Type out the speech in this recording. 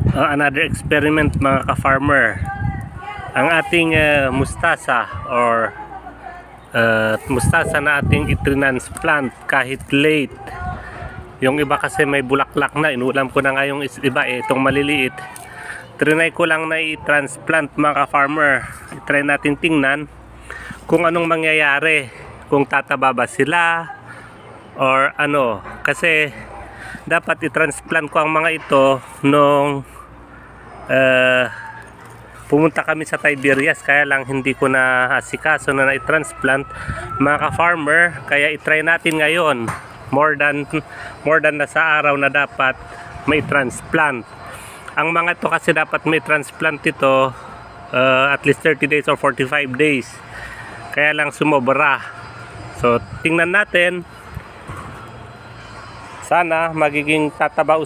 Another experiment mga ka-farmer. Ang ating mustasa or mustasa na ating itransplant kahit late. Yung iba kasi may bulaklak na, inulam ko na nga yung iba itong maliliit. Trinay ko lang na i-transplant mga ka-farmer. I-try natin tingnan kung anong mangyayari, kung tataba ba sila or ano, kasi dapat i-transplant ko ang mga ito nung pumunta kami sa Tiberias, kaya lang hindi ko na asikaso na i-transplant mga ka-farmer, kaya i-try natin ngayon more than na sa araw na dapat may transplant. Ang mga ito kasi dapat may transplant ito at least 30 days or 45 days, kaya lang sumobra. So tingnan natin, sana magiging tataba